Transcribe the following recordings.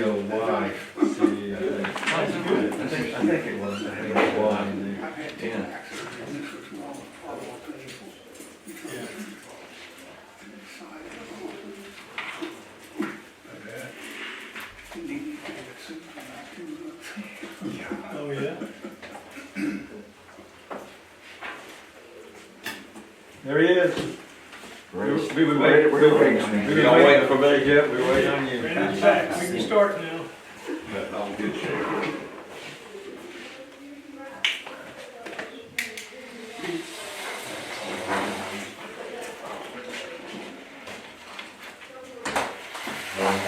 Y, C, I think it was, I think it was Y in there. Yeah. Oh, yeah? There he is. We were We're waiting. waiting. Y'all waiting for me? Yeah, we were waiting on you. Randy's back, we can start now. But I'm good shape.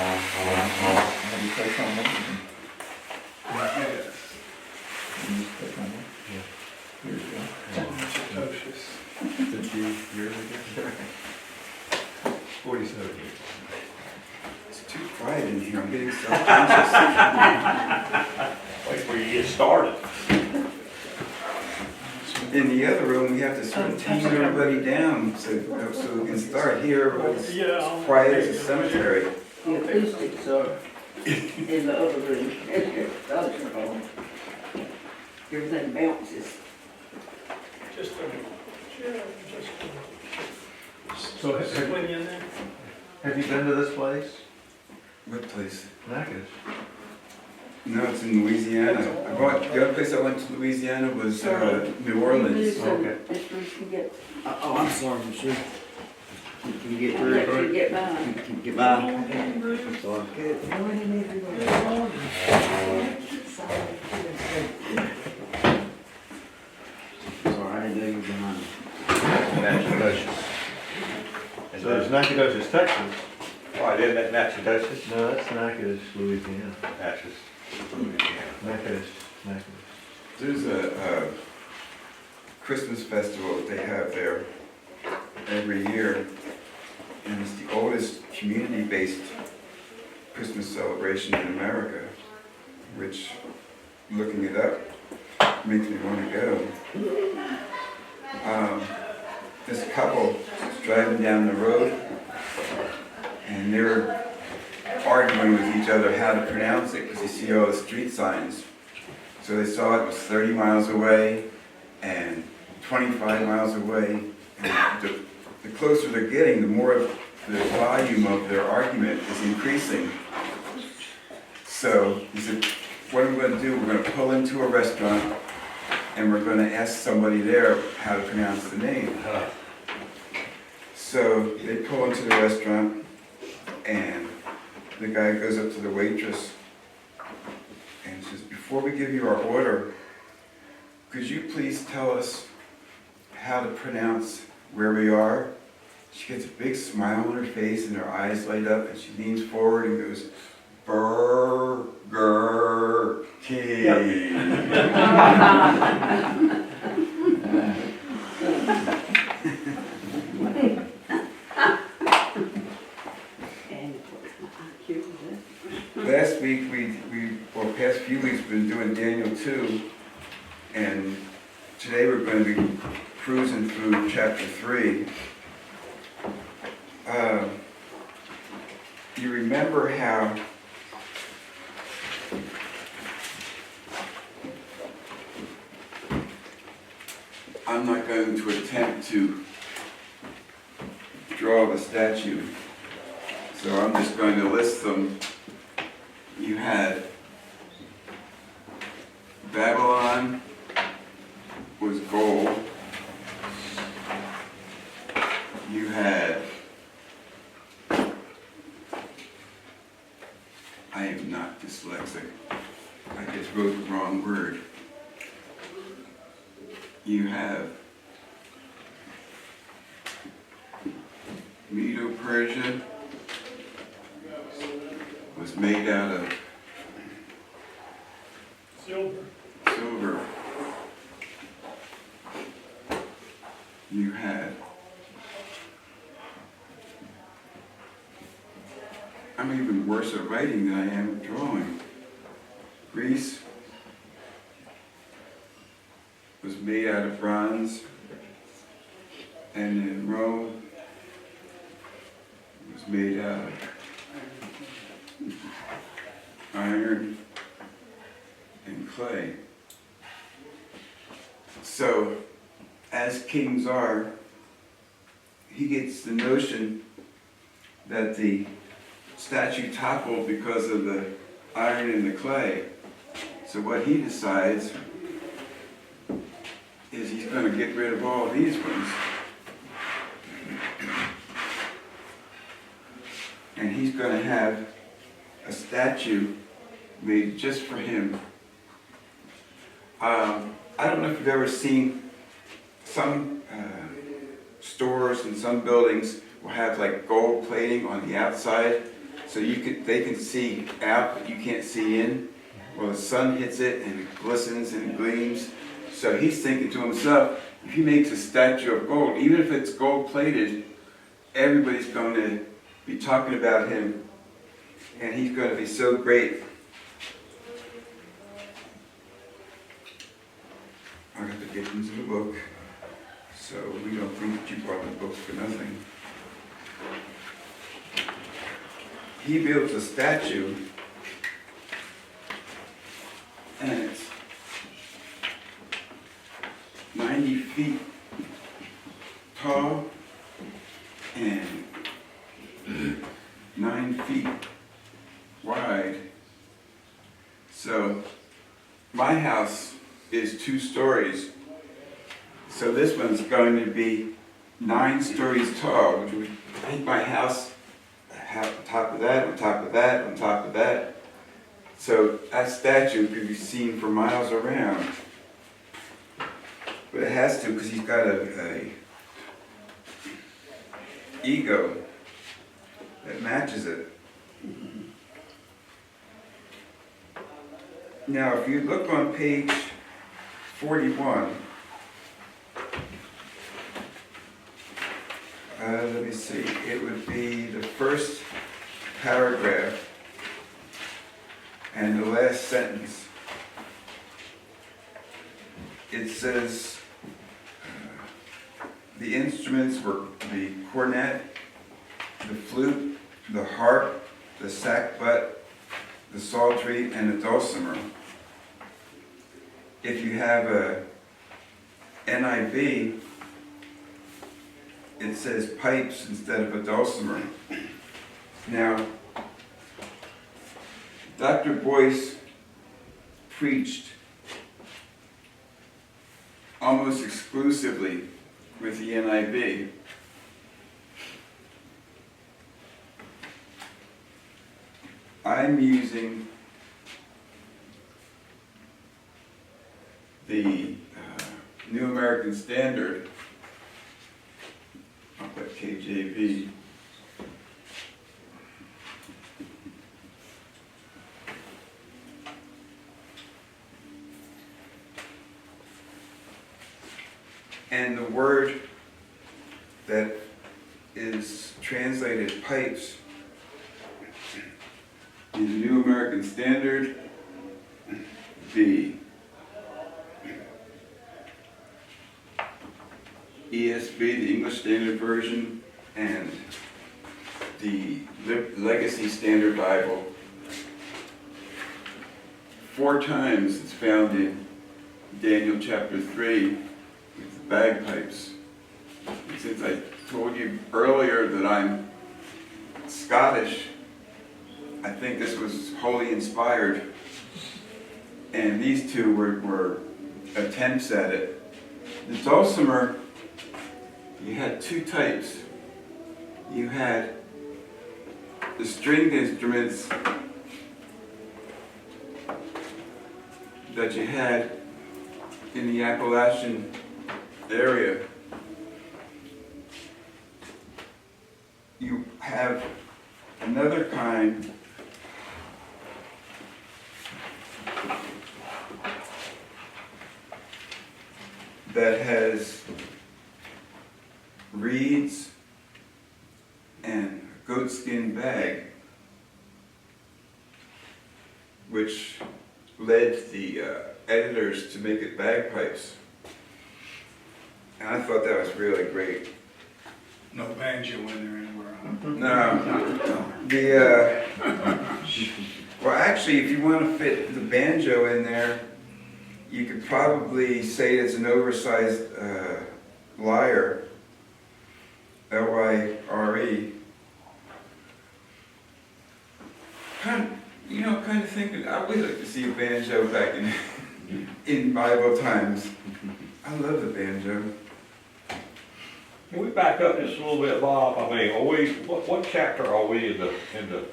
Have you clicked on it? You just click on it? Yeah. Here you go. Atrocious. 50 years ago. 47 years. It's too quiet in here, I'm getting self-conscious. Wait till you get started. In the other room, we have to sort of tame everybody down so we can start here. It's Yeah. quiet as a cemetery. The acoustics are in the other room, the other room. Everything bounces. Just a, yeah, So just plenty in there. have you been to this place? What place? Natchitoches. No, it's in Louisiana. The other place I went to Louisiana was New Orleans. Okay. This room can get, Oh, I'm sorry, monsieur. Can you get I'll through? let you get by. Can you get by? I'm sorry. Sorry, I didn't know you were behind me. Natchitoches. So there's Natchitoches, Texas. Right, isn't that Natchitoches? No, that's Natchitoches, Louisiana. Natchez. Natchitoches. There's a Christmas festival that they have there every year. And it's the oldest community-based Christmas celebration in America, which, looking it up, makes me want to go. This couple was driving down the road, and they're arguing with each other how to pronounce it, because you see all the street signs. So they saw it was 30 miles away and 25 miles away. And the closer they're getting, the more the volume of their argument is increasing. So he said, what are we going to do? We're going to pull into a restaurant and we're going to ask somebody there how to pronounce the name. So they pull into the restaurant and the guy goes up to the waitress and says, before we give you our order, could you please tell us how to pronounce where we are? She gets a big smile on her face and her eyes light up and she leans forward and goes, Burger King. And IQ, Last week, past few weeks, we've been doing Daniel 2, and today we're going to be cruising through chapter 3. You remember how I'm not going to attempt to draw a statue, so I'm just going to list them. You had Babylon was gold. You had, I am not dyslexic. I just wrote the wrong word. You have Medo-Persia was made out of Silver. silver. You had, I'm even worse at writing than I am at drawing. Greece was made out of bronze, and in Rome was made out of iron, and clay. So, as King Tsar, he gets the notion that the statue toppled because of the iron and the clay. So what he decides is he's going to get rid of all these ones. And he's going to have a statue made just for him. I don't know if you've ever seen some stores and some buildings will have like gold plating on the outside, so they can see out, but you can't see in. Well, the sun hits it and it glistens and it gleams. So he's thinking to himself, if he makes a statue of gold, even if it's gold plated, everybody's going to be talking about him, and he's going to be so great. I have to get into the book, so we don't think that you brought the book for nothing. He builds a statue, and it's 90 feet tall and 9 feet wide. So my house is 2 stories. So this one's going to be 9 stories tall, which would make my house on top of that, on top of that, on top of that. So that statue could be seen for miles around. But it has to, because he's got a ego that matches it. Now, if you look on page 41, let me see, it would be the first paragraph and the last sentence. It says, the instruments were the cornet, the flute, the harp, the sackbut, the psaltery, and the dulcimer. If you have a NIV, it says pipes instead of a dulcimer. Now, Dr. Boyce preached almost exclusively with the NIV. I'm using the New American Standard. I'll put KJV. And the word that is translated pipes in the New American Standard, the ESV, the English Standard Version, and the Legacy Standard Bible. 4 times it's found in Daniel chapter 3 with the bagpipes. And since I told you earlier that I'm Scottish, I think this was wholly inspired. And these 2 were attempts at it. The dulcimer, you had 2 types. You had the stringed instruments that you had in the Appalachian area. You have another kind that has reeds and a goatskin bag, which led the editors to make it bagpipes. And I thought that was really great. No banjo in there anywhere, huh? No, Well, actually, if you want to fit the banjo in there, you could probably say it's an oversized lyre. Lyre. Kind of thinking, I would like to see a banjo back in Bible times. I love the banjo. Can we back up just a little bit, Bob? I mean, what chapter are we in the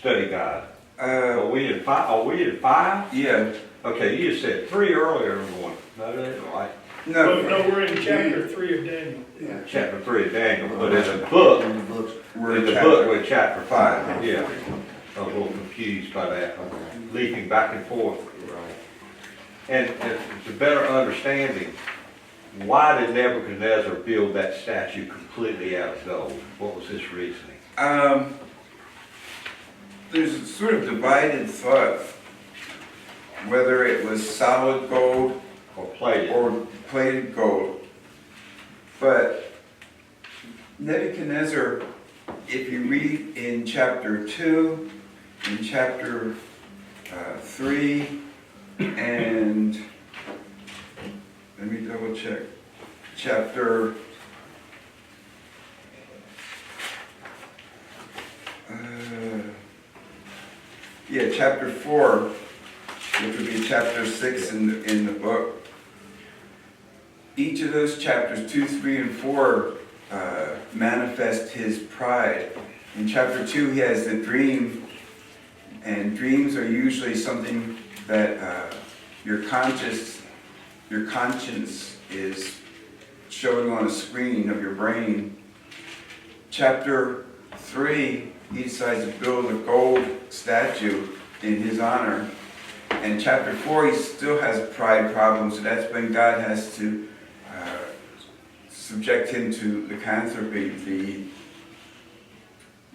study guide? Are we in 5? Yeah. Okay, you just said 3 earlier, everyone. No, that ain't right. No, No, we're in chapter 3 of Daniel. Chapter 3 of Daniel, but in the book, In the books. we're in in the book, chapter. we're in chapter 5. Yeah. I was a little confused by that, leaping back and forth. And to better understanding, why did Nebuchadnezzar build that statue completely out of gold? What was his reasoning? There's a sort of divided thought whether it was solid gold Or plated? or plated gold. But Nebuchadnezzar, if you read in chapter 2, in chapter 3, and let me double check, chapter chapter 4, which would be chapter 6 in the book. Each of those chapters, 2, 3, and 4, manifest his pride. In chapter 2, he has the dream, and dreams are usually something that your conscience is showing on a screen of your brain. Chapter 3, he decides to build a gold statue in his honor. And chapter 4, he still has pride problems, so that's when God has to subject him to lycanthropy, the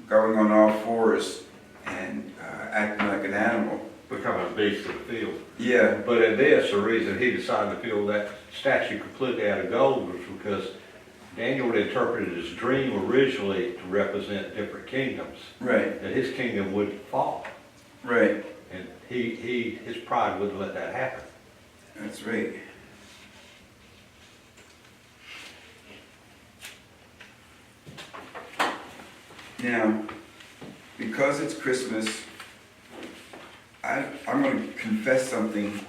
going on all fours and acting like an animal. Becoming a beast of the field. Yeah, But in this, the reason he decided to build that statue completely out of gold was because Daniel had interpreted his dream originally to represent different kingdoms, right, that his kingdom would fall. right, And his pride wouldn't let that happen. that's right. Now, because it's Christmas, I'm going to confess something.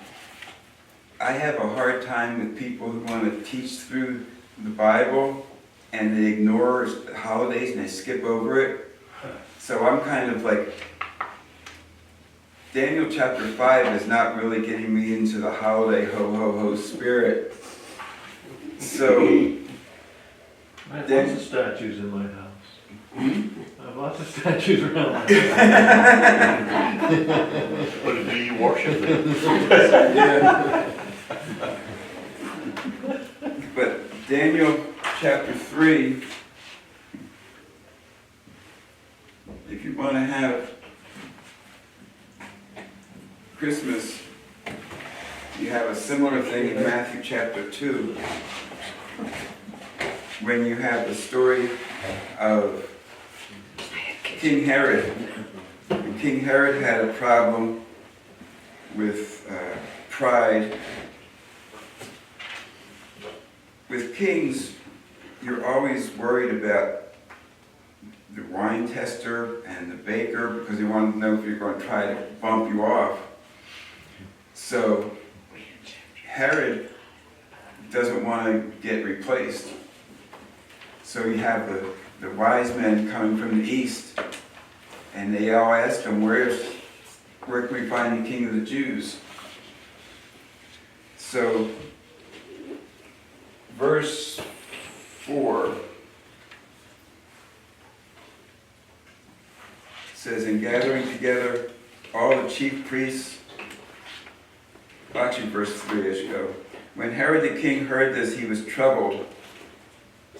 I have a hard time with people who want to teach through the Bible and they ignore holidays and they skip over it. So I'm kind of like, Daniel chapter 5 is not really getting me into the holiday ho-ho-ho spirit. So, I have lots of statues in my house. I have lots of statues around my house. But do you worship them? yeah. But Daniel chapter 3, if you want to have Christmas, you have a similar thing in Matthew chapter 2, when you have the story of King Herod. And King Herod had a problem with pride. With kings, you're always worried about the wine tester and the baker because they want to know if you're going to try to bump you off. So Herod doesn't want to get replaced. So you have the wise men coming from the east, and they all ask him, where can we find the king of the Jews? So verse 4 says, in gathering together all the chief priests, actually verse 3 as you go. When Herod the king heard this, he was troubled.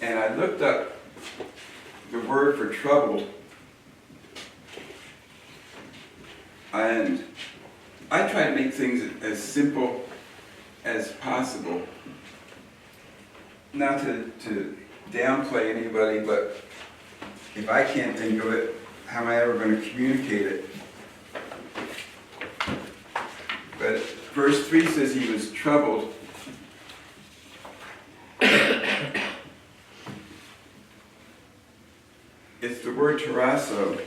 And I looked up the word for troubled. And I try to make things as simple as possible. Not to downplay anybody, but if I can't think of it, how am I ever going to communicate it? verse 3 says he was troubled. It's the word tarasso.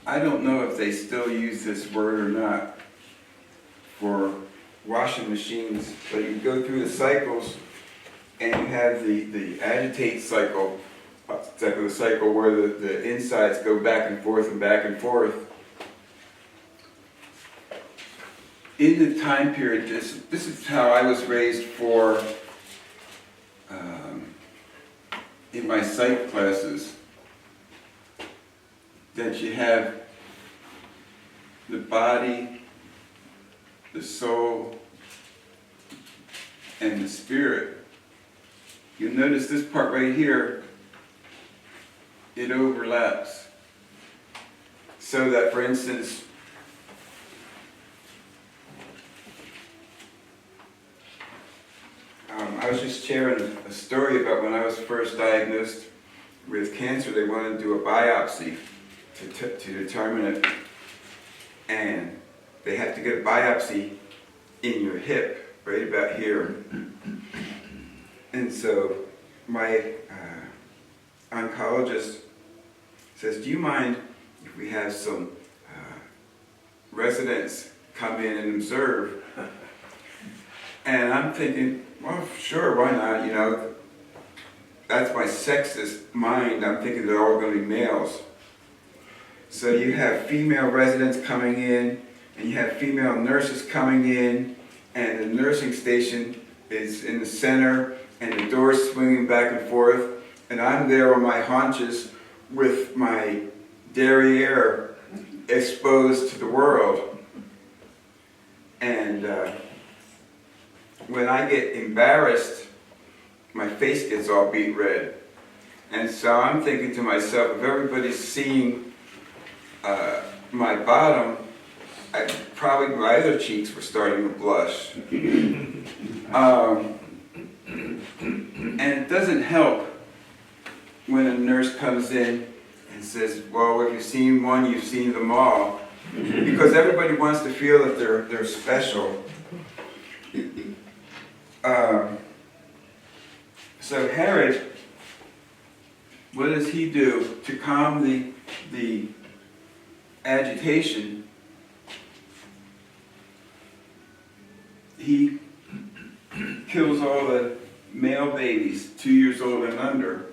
I don't know if they still use this word or not for washing machines, but you go through the cycles and you have the agitate cycle, the cycle where the insides go back and forth and back and forth. In the time period, this is how I was raised for, in my psych classes, that you have the body, the soul, and the spirit. You'll notice this part right here, it overlaps. So that, for instance, I was just sharing a story about when I was first diagnosed with cancer. They wanted to do a biopsy to determine it, and they had to get a biopsy in your hip, right about here. And so my oncologist says, do you mind if we have some residents come in and observe? And I'm thinking, well, sure, why not? You know, that's my sexist mind. I'm thinking they're all going to be males. So you have female residents coming in, and you have female nurses coming in, and the nursing station is in the center, and the door's swinging back and forth, and I'm there on my haunches with my derriere exposed to the world. And when I get embarrassed, my face gets all beet red. And so I'm thinking to myself, if everybody's seeing my bottom, probably my other cheeks were starting to blush. And it doesn't help when a nurse comes in and says, well, if you've seen one, you've seen them all. Because everybody wants to feel that they're special. So Herod, what does he do to calm the agitation? He kills all the male babies 2 years old and under.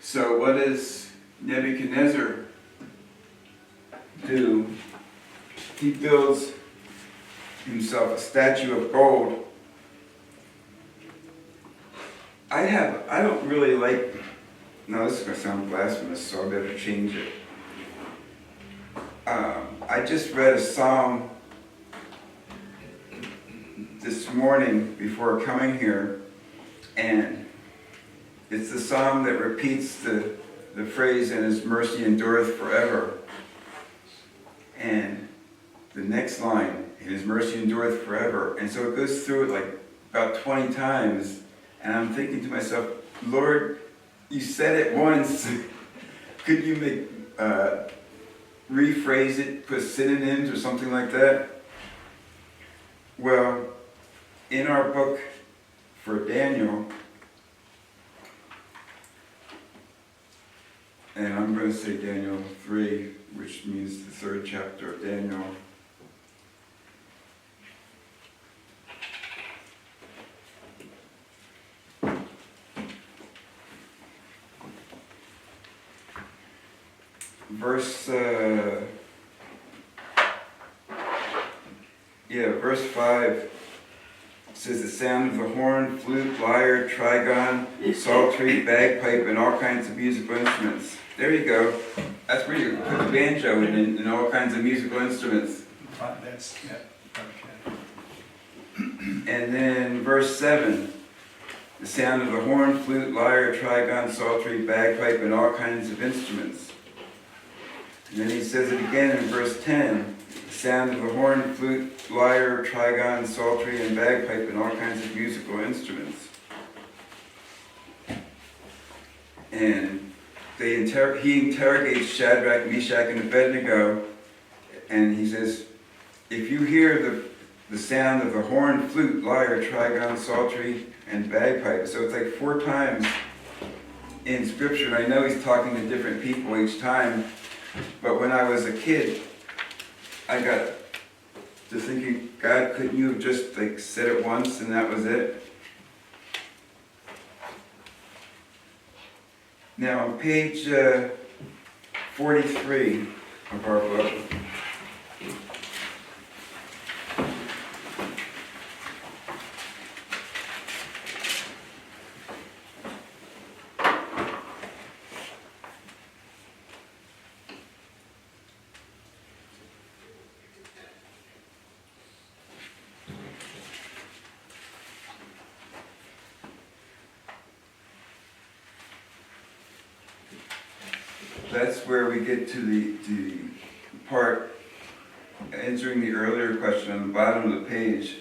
So what does Nebuchadnezzar do? He builds himself a statue of gold. I don't really like, no, this is going to sound blasphemous, so I better change it. I just read a psalm this morning before coming here, and it's the psalm that repeats the phrase, and his mercy endureth forever. And the next line, and his mercy endureth forever. And so it goes through it like about 20 times, and I'm thinking to myself, Lord, you said it once. Could you rephrase it, put synonyms or something like that? Well, in our book for Daniel, and I'm going to say Daniel 3, which means the 3rd chapter of Daniel. Verse 5 says, the sound of the horn, flute, lyre, trigon, psaltery, bagpipe, and all kinds of musical instruments. There you go. That's where you put the banjo in, and all kinds of musical instruments. Okay. And then verse 7, the sound of the horn, flute, lyre, trigon, psaltery, bagpipe, and all kinds of instruments. And then he says it again in verse 10, the sound of the horn, flute, lyre, trigon, psaltery, and bagpipe, and all kinds of musical instruments. And he interrogates Shadrach, Meshach, and Abednego, and he says, if you hear the sound of the horn, flute, lyre, trigon, psaltery, and bagpipe. So it's like 4 times in scripture, and I know he's talking to different people each time, but when I was a kid, I got to thinking, God, couldn't you have just like said it once and that was it? Now on page 43 of our book, that's where we get to the part answering the earlier question on the bottom of the page.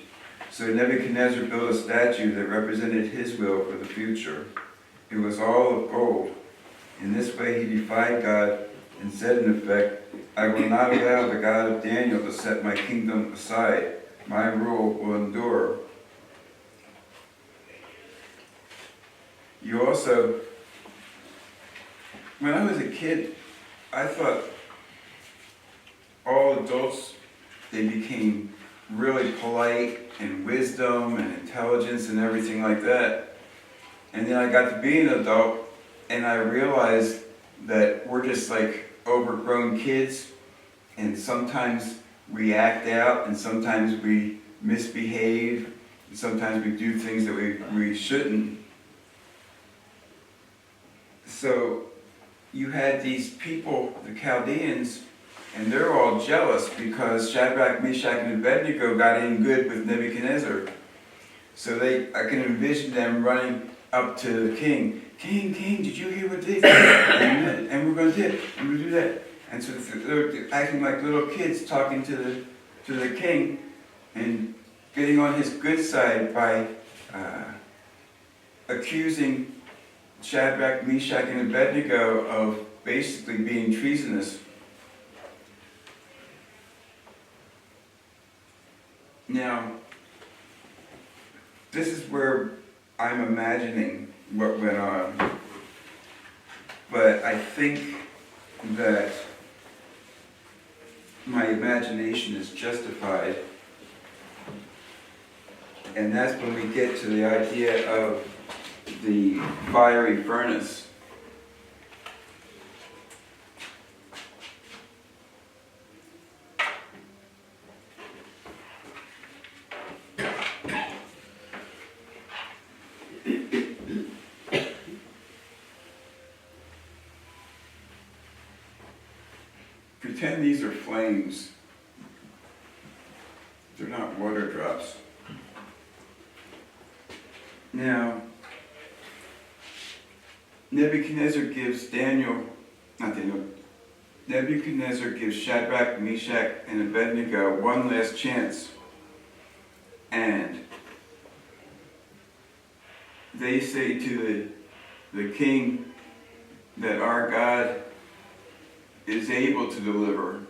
So Nebuchadnezzar built a statue that represented his will for the future. It was all of gold. In this way he defied God and said in effect, I will not allow the God of Daniel to set my kingdom aside. My rule will endure. You also, when I was a kid, I thought all adults, they became really polite and wisdom and intelligence and everything like that. And then I got to be an adult and I realized that we're just like overgrown kids, and sometimes we act out and sometimes we misbehave and sometimes we do things that we shouldn't. So you had these people, the Chaldeans, and they're all jealous because Shadrach, Meshach, and Abednego got in good with Nebuchadnezzar. So I can envision them running up to the king. King, did you hear what they did? And we're going to do it, and we're going to do that. And so they're acting like little kids talking to the king and getting on his good side by accusing Shadrach, Meshach, and Abednego of basically being treasonous. Now, this is where I'm imagining what went on, but I think that my imagination is justified, and that's when we get to the idea of the fiery furnace. Pretend these are flames. They're not water drops. Now, Nebuchadnezzar gives Nebuchadnezzar gives Shadrach, Meshach, and Abednego one last chance. And they say to the king that our God is able to deliver.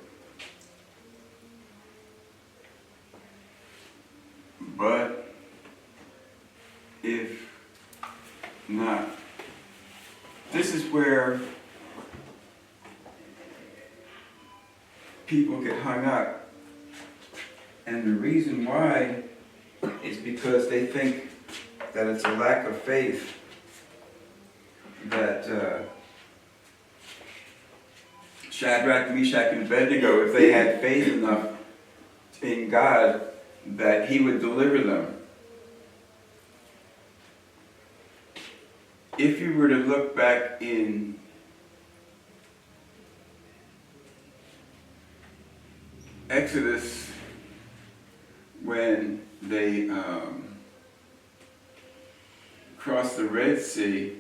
But if not, this is where people get hung up. And the reason why is because they think that it's a lack of faith that Shadrach, Meshach, and Abednego, if they had faith enough in God, that He would deliver them. If you were to look back in Exodus, when they crossed the Red Sea,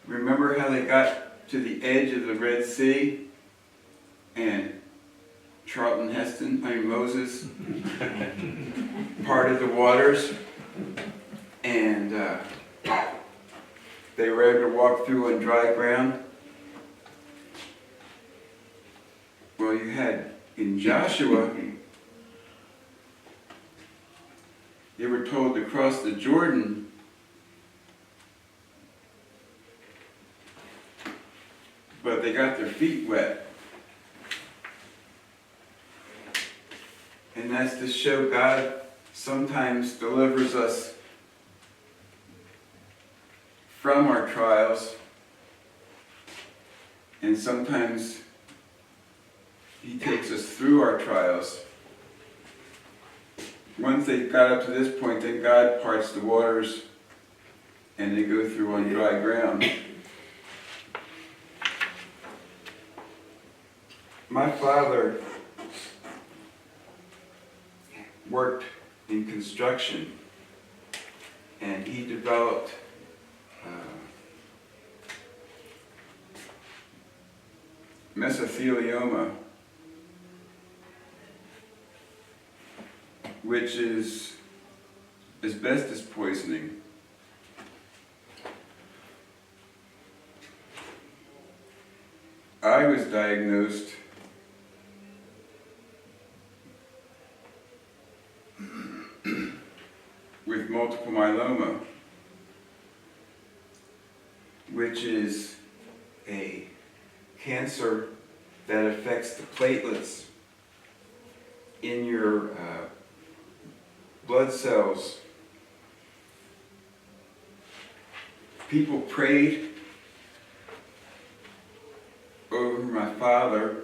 remember how they got to the edge of the Red Sea and Moses parted the waters, and they were able to walk through on dry ground. Well, you had in Joshua, they were told to cross the Jordan, but they got their feet wet. And that's to show God sometimes delivers us from our trials, and sometimes He takes us through our trials. Once they got up to this point, then God parts the waters and they go through on dry ground. My father worked in construction, and he developed mesothelioma, which is asbestos poisoning. I was diagnosed with multiple myeloma, which is a cancer that affects the platelets in your blood cells. People prayed over my father,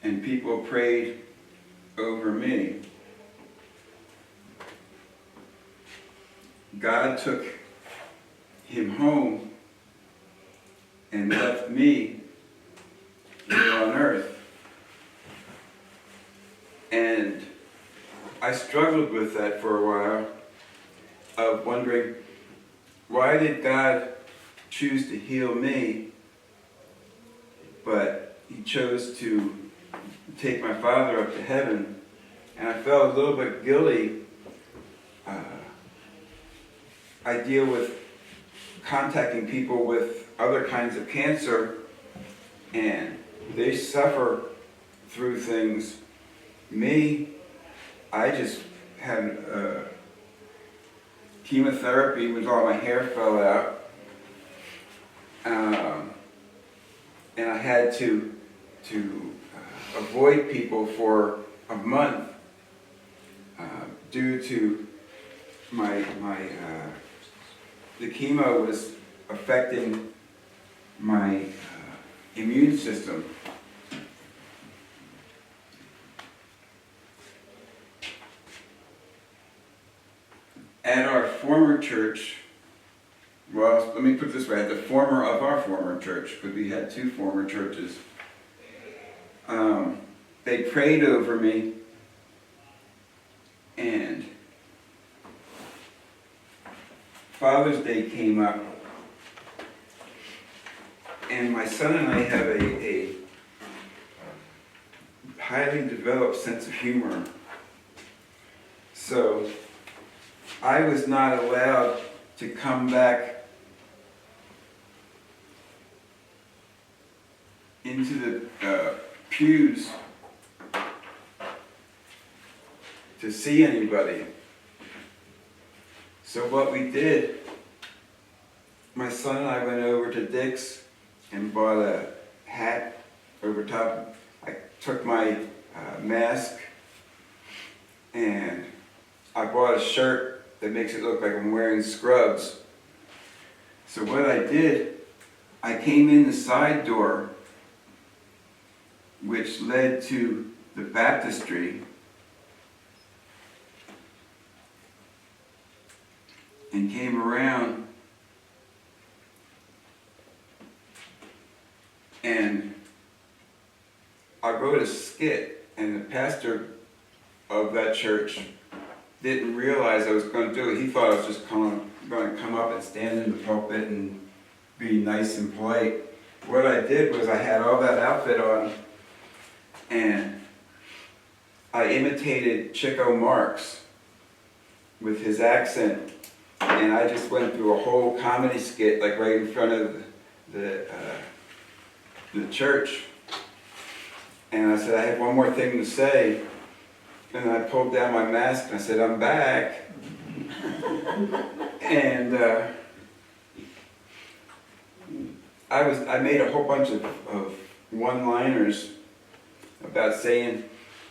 and people prayed over me. God took him home and left me here on earth. And I struggled with that for a while, of wondering, why did God choose to heal me, but he chose to take my father up to heaven? And I felt a little bit guilty. I deal with contacting people with other kinds of cancer, and they suffer through things. Me, I just had chemotherapy when all my hair fell out, and I had to avoid people for a month due to the chemo was affecting my immune system. At our former church, well, let me put it this way, at the former of our former church, because we had two former churches, they prayed over me, and Father's Day came up, and my son and I have a highly developed sense of humor. So I was not allowed to come back into the pews to see anybody. So what we did, my son and I went over to Dick's and bought a hat over top. I took my mask and I bought a shirt that makes it look like I'm wearing scrubs. So what I did, I came in the side door, which led to the baptistry, and came around, and I wrote a skit, and the pastor of that church didn't realize I was going to do it. He thought I was just going to come up and stand in the pulpit and be nice and polite. What I did was I had all that outfit on, and I imitated Chico Marx with his accent. and I just went through a whole comedy skit, like right in front of the church. And I said, I have one more thing to say. And I pulled down my mask and I said, I'm back. And I made a whole bunch of one-liners about saying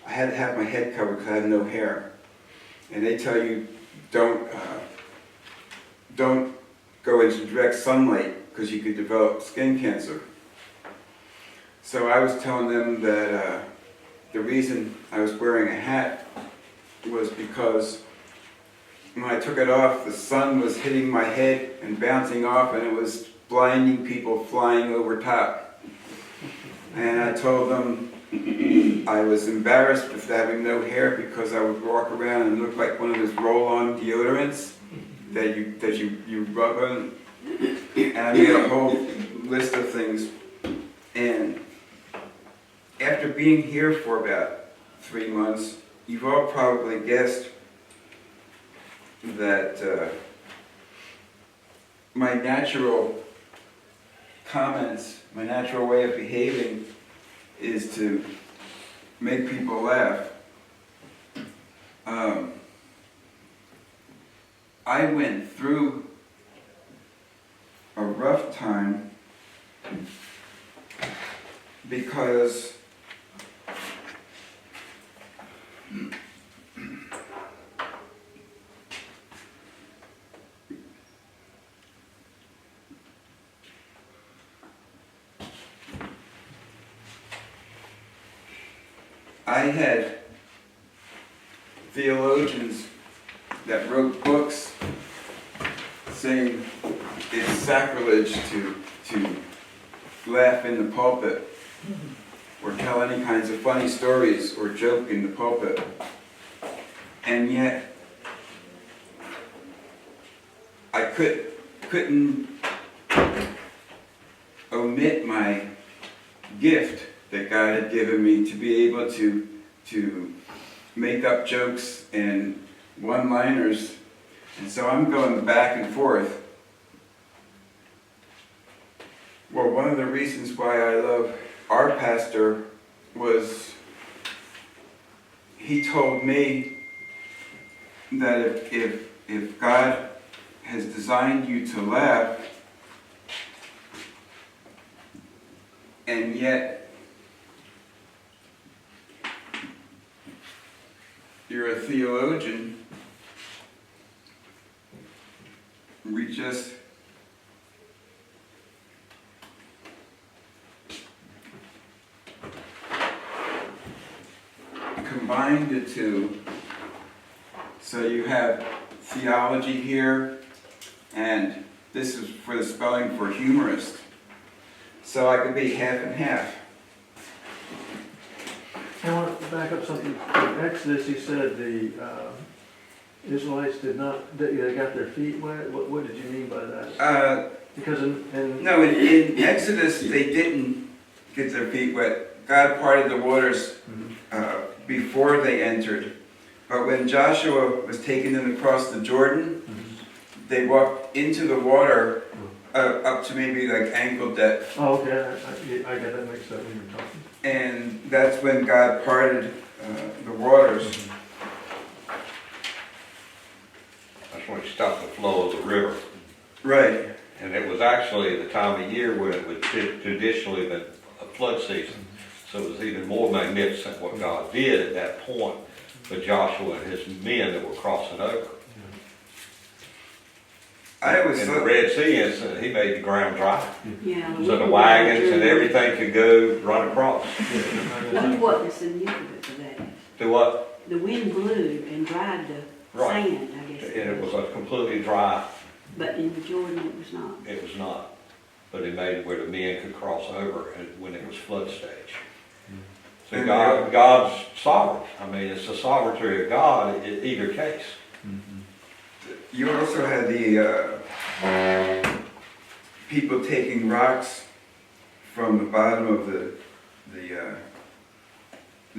I had to have my head covered because I have no hair. And they tell you don't go into direct sunlight because you could develop skin cancer. So I was telling them that the reason I was wearing a hat was because when I took it off, the sun was hitting my head and bouncing off, and it was blinding people flying over top. And I told them I was embarrassed with having no hair because I would walk around and look like one of those roll-on deodorants that you rub on. And I made a whole list of things. And after being here for about 3 months, you've all probably guessed that my natural comments, my natural way of behaving is to make people laugh. I went through a rough time because I had theologians that wrote books saying it's sacrilege to laugh in the pulpit or tell any kinds of funny stories or joke in the pulpit. And yet, I couldn't omit my gift that God had given me to be able to make up jokes and one-liners. And so I'm going back and forth. Well, one of the reasons why I love our pastor was he told me that if God has designed you to laugh, and yet you're a theologian, we just combined the two. So you have theology here, and this is for the spelling for humorist. So I could be half and half. I want to back up something. In Exodus, he said the Israelites did not, they got their feet wet. What did you mean by that? Because in No, in Exodus, they didn't get their feet wet. God parted the waters before they entered. But when Joshua was taking them across the Jordan, they walked into the water up to maybe like ankle depth. Oh, okay, I get that mixed up when you're talking. And that's when God parted the waters. That's when he stopped the flow of the river. Right. And it was actually the time of year when it was traditionally been a flood season. So it was even more magnificent what God did at that point with Joshua and his men that were crossing over. In the Red Sea incident, he made the ground dry. Yeah. So the wagons and everything could go right across. That's what the significance of that is. To what? The wind blew and dried the Right. sand, I guess. And it was a completely dry. But in the Jordan, it was not. It was not. But it made it where the men could cross over when it was flood stage. So And God's sovereign. I mean, it's the sovereignty of God in either case. You also had the people taking rocks from the bottom of the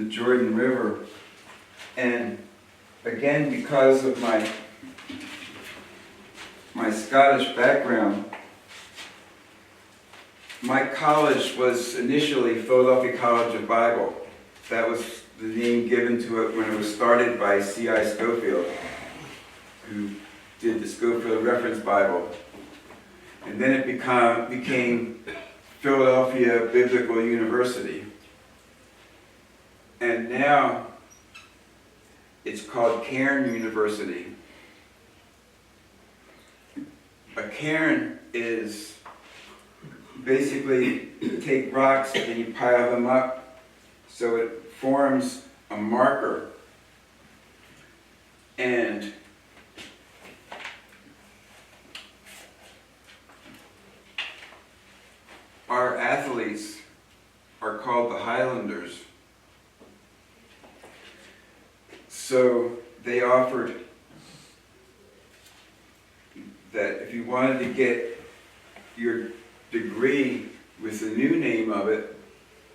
Jordan River, and again, because of my Scottish background, my college was initially Philadelphia College of Bible. That was the name given to it when it was started by C.I. Scofield, who did the Scofield Reference Bible. And then it became Philadelphia Biblical University. And now it's called Cairn University. A cairn is basically you take rocks and you pile them up so it forms a marker. And our athletes are called the Highlanders. So they offered that if you wanted to get your degree with the new name of it,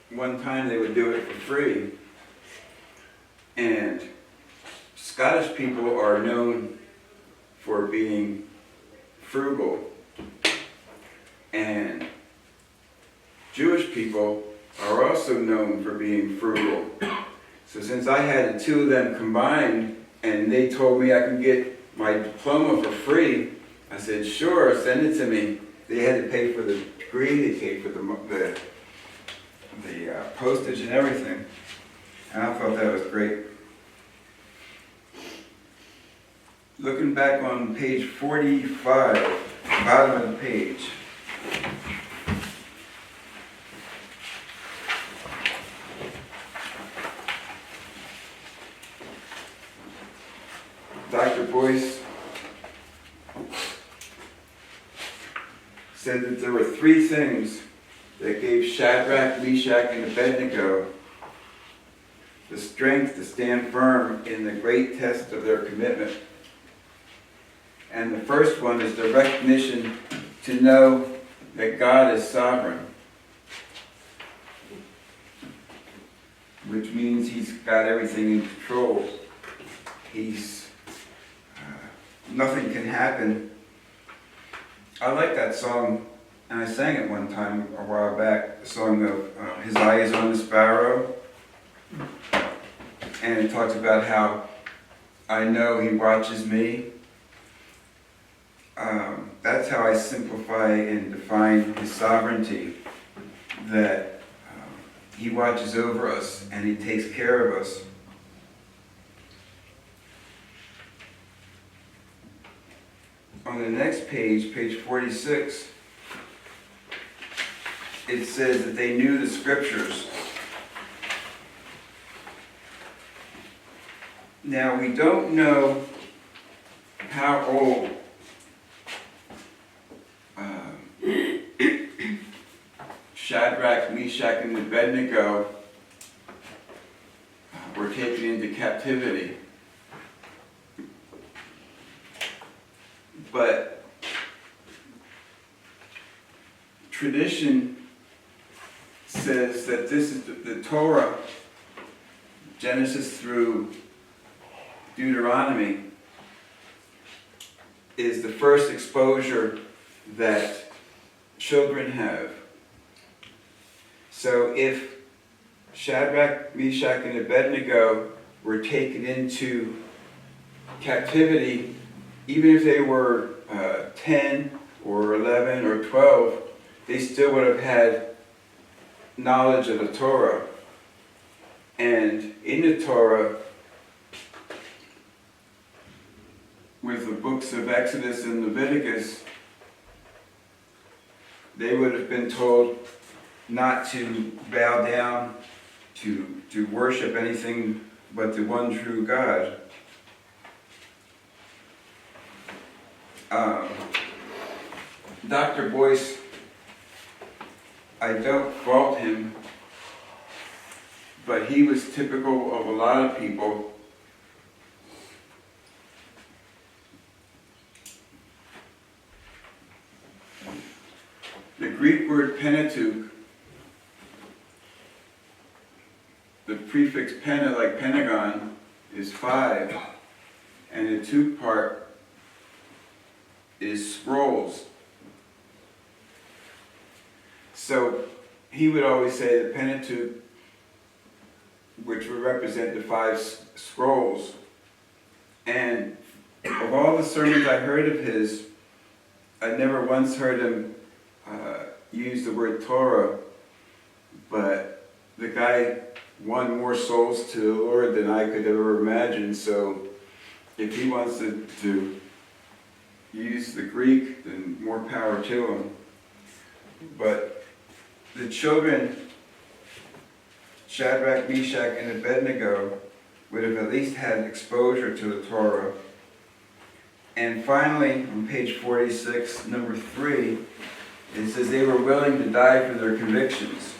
one time they would do it for free. And Scottish people are known for being frugal, and Jewish people are also known for being frugal. So since I had the two of them combined and they told me I could get my diploma for free, I said, sure, send it to me. They had to pay for the degree, they paid for the postage and everything. And I thought that was great. Looking back on page 45, bottom of the page. Dr. Boyce said that there were three things that gave Shadrach, Meshach, and Abednego the strength to stand firm in the great test of their commitment. And the first one is the recognition to know that God is sovereign, which means He's got everything in control. Nothing can happen. I like that song, and I sang it one time a while back, the song of His Eye is on the Sparrow. And it talks about how I know He watches me. That's how I simplify and define His sovereignty, that He watches over us and He takes care of us. On the next page, page 46, it says that they knew the scriptures. Now, we don't know how old Shadrach, Meshach, and Abednego were taken into captivity. But tradition says that this is the Torah, Genesis through Deuteronomy, is the first exposure that children have. So if Shadrach, Meshach, and Abednego were taken into captivity, even if they were 10 or 11 or 12, they still would have had knowledge of the Torah. And in the Torah, with the books of Exodus and Leviticus, they would have been told not to bow down, to worship anything but the one true God. Dr. Boyce, I don't fault him, but he was typical of a lot of people. The Greek word Pentateuch, the prefix pena, like Pentagon, is 5, and the Teuch part is scrolls. So he would always say the Pentateuch, which would represent the five scrolls. And of all the sermons I heard of his, I never once heard him use the word Torah, but the guy won more souls to the Lord than I could ever imagine. So if he wants to use the Greek, then more power to him. But the children, Shadrach, Meshach, and Abednego, would have at least had exposure to the Torah. And finally, on page 46, number 3, it says they were willing to die for their convictions.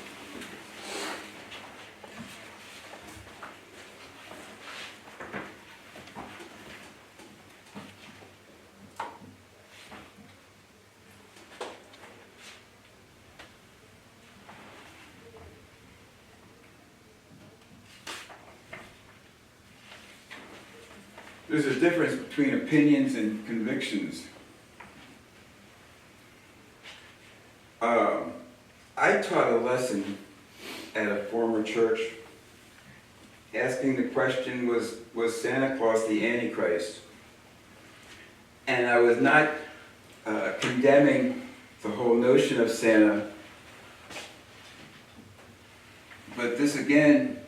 There's a difference between opinions and convictions. I taught a lesson at a former church asking the question, was Santa Claus the Antichrist? And I was not condemning the whole notion of Santa, but this again,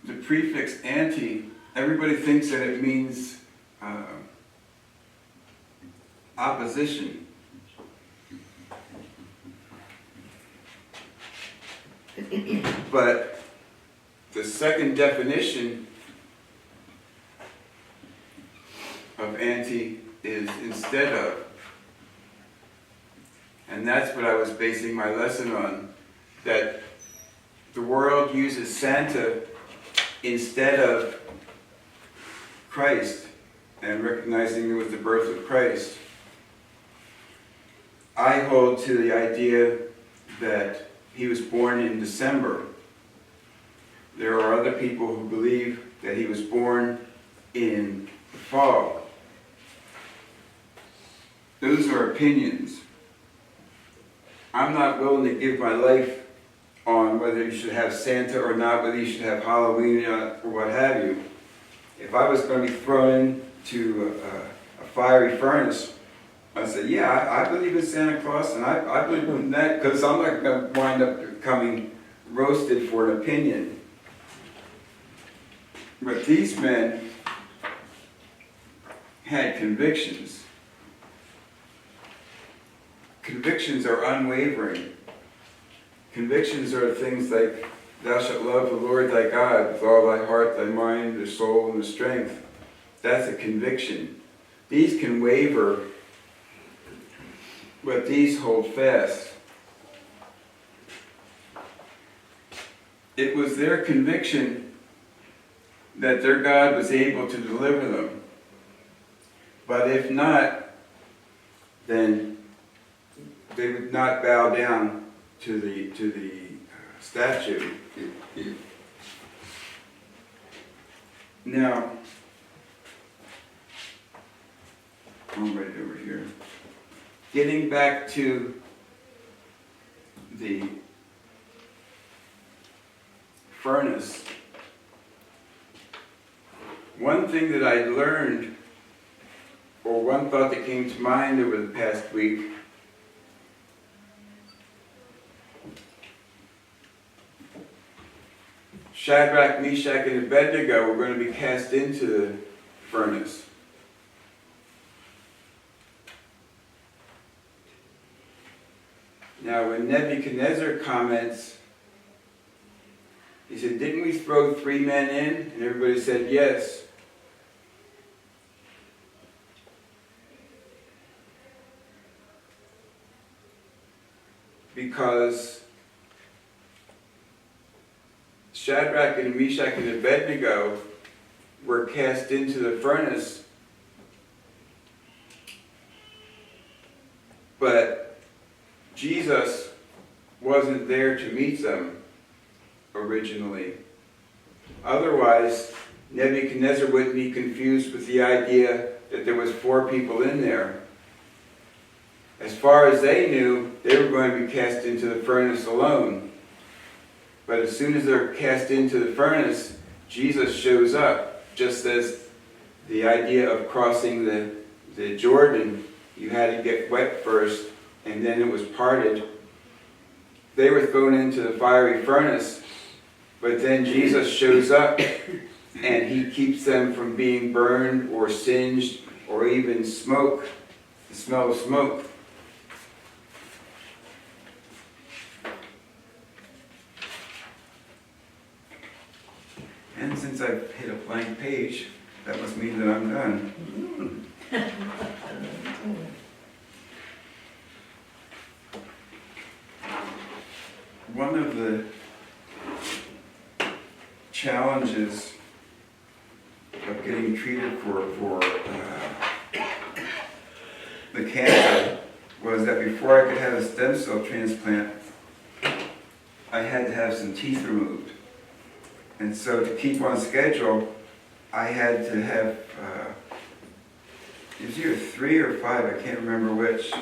the prefix anti, everybody thinks that it means opposition. But the second definition of anti is instead of. And that's what I was basing my lesson on, that the world uses Santa instead of Christ, and recognizing it was the birth of Christ. I hold to the idea that he was born in December. There are other people who believe that he was born in the fall. Those are opinions. I'm not willing to give my life on whether you should have Santa or not, whether you should have Halloween or what have you. If I was going to be thrown into a fiery furnace, I said, yeah, I believe in Santa Claus, and I believe in that, because I'm not going to wind up becoming roasted for an opinion. But these men had convictions. Convictions are unwavering. Convictions are things like, thou shalt love the Lord thy God with all thy heart, thy mind, thy soul, and thy strength. That's a conviction. These can waver, but these hold fast. It was their conviction that their God was able to deliver them. But if not, then they would not bow down to the statue. Now, I'm right over here. Getting back to the furnace, one thing that I learned, or one thought that came to mind over the past week, Shadrach, Meshach, and Abednego were going to be cast into the furnace. Now, when Nebuchadnezzar comments, he said, didn't we throw 3 men in? And everybody said, yes. Because Shadrach and Meshach and Abednego were cast into the furnace, but Jesus wasn't there to meet them originally. Otherwise, Nebuchadnezzar wouldn't be confused with the idea that there was 4 people in there. As far as they knew, they were going to be cast into the furnace alone. But as soon as they're cast into the furnace, Jesus shows up, just as the idea of crossing the Jordan, you had to get wet first, and then it was parted. They were thrown into the fiery furnace, but then Jesus shows up, and he keeps them from being burned or singed or even smoke, the smell of smoke. And since I've hit a blank page, that must mean that I'm done. One of the challenges of getting treated for the cancer was that before I could have a stem cell transplant, I had to have some teeth removed. And so to keep on schedule, I had to have, it was either 3 or 5, I can't remember which,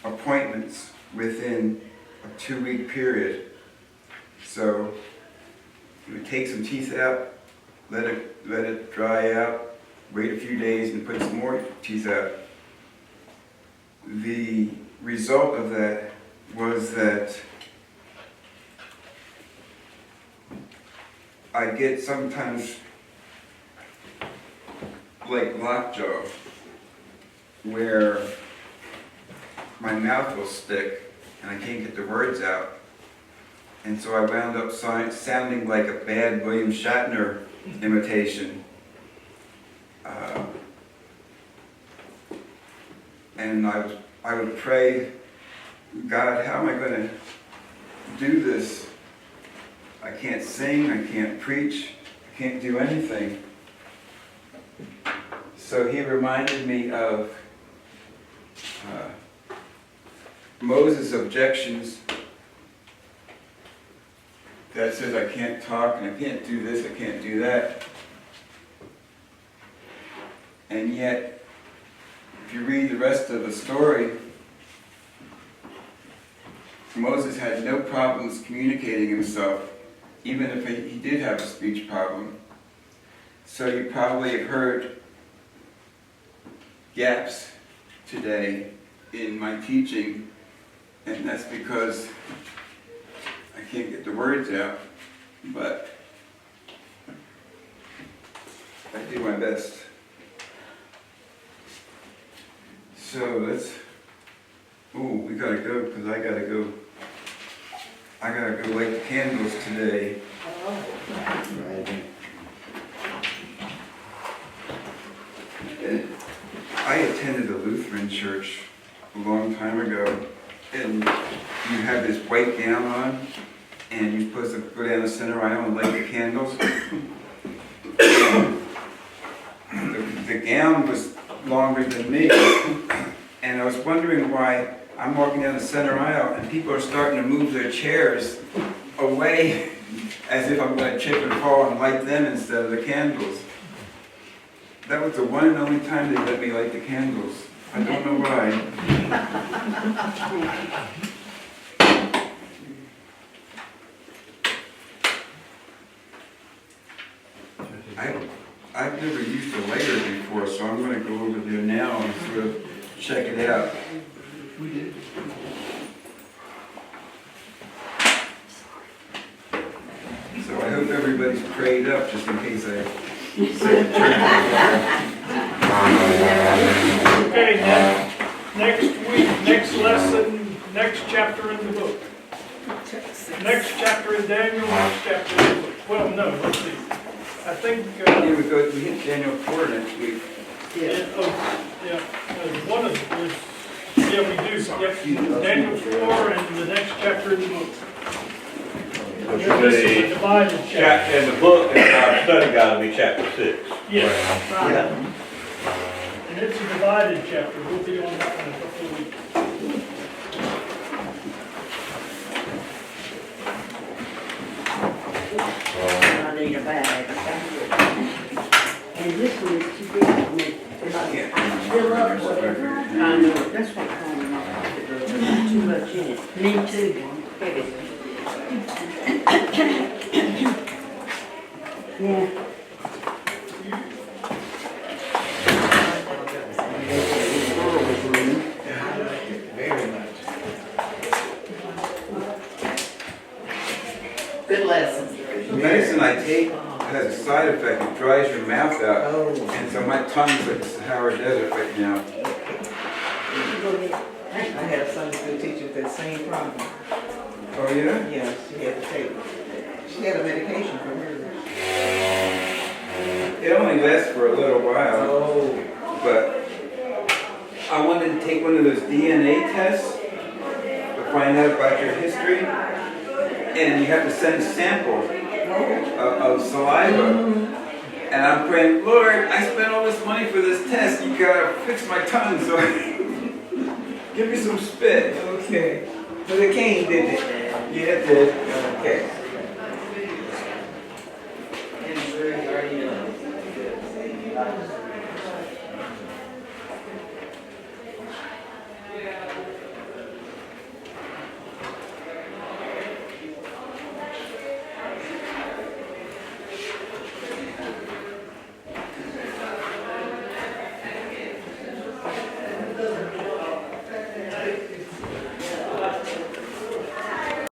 appointments within a 2-week period. So you would take some teeth out, let it dry out, wait a few days and put some more teeth out. The result of that was that I get sometimes like lockjaw, where my mouth will stick and I can't get the words out. And so I wound up sounding like a bad William Shatner imitation. And I would pray, God, how am I going to do this? I can't sing, I can't preach, I can't do anything. So he reminded me of Moses' objections that says I can't talk and I can't do this, I can't do that. And yet, if you read the rest of the story, Moses had no problems communicating himself, even if he did have a speech problem. So you probably have heard gaps today in my teaching, and that's because I can't get the words out, but I do my best. So we gotta go, because I gotta go light the candles today. I attended a Lutheran church a long time ago, and you have this white gown on, and you're supposed to go down the center aisle and light the candles. The gown was longer than me, and I was wondering why I'm walking down the center aisle and people are starting to move their chairs away as if I'm going to trip and fall and light them instead of the candles. That was the one and only time they let me light the candles. I don't know why. I've never used a lighter before, so I'm going to go over there now and sort of check it out. We did. So I hope everybody's prayed up just in case I say the church. Okay, next week, next lesson, next chapter in the book. Next chapter in Daniel, next chapter in the book. Well, no, let's see. I think, We hit Daniel 4 next week. one of them we do, Daniel 4 and the next chapter in the book. Which This will is a be, divided chapter. in the book, in our study guide will be chapter 6. Yes, Right. and it's a divided chapter. We'll be on that in a couple of weeks. I need a bag. And this one is too big for me. If I fill up whatever, I know, that's what I'm calling my pocket, there's too much in it. Me too. Heavy. Yeah. Very much. Good lesson. The medicine I take has a side effect, it dries your mouth out. Oh. And so my tongue's like the Sahara Desert right now. I had a Sunday school teacher with that same problem. Oh, yeah? Yeah, she had to take, she had a medication for her. It only lasts for a little while, Oh. but I wanted to take one of those DNA tests to find out about your history. And you have to send a sample of saliva. And I'm praying, Lord, I spent all this money for this test. You gotta fix my tongue, so give me some spit. Okay. But it came, didn't it? Yeah, it did.